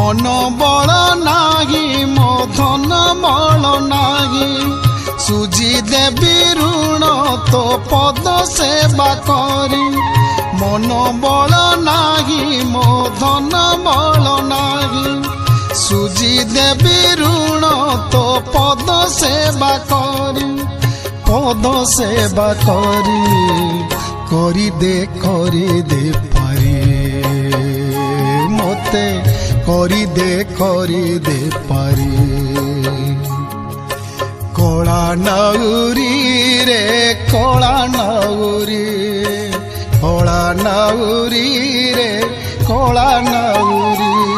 मन बल नाही मो धन बल नाही सुजी देवी ऋण तो पद सेवा करी मन बल नाही मो धन बल नाही सुजी देवी ऋण तो पद सेवा करी करी दे पारे मते करी दे पारे कोला नौरी रे कोला नौरी रे कोला नौरी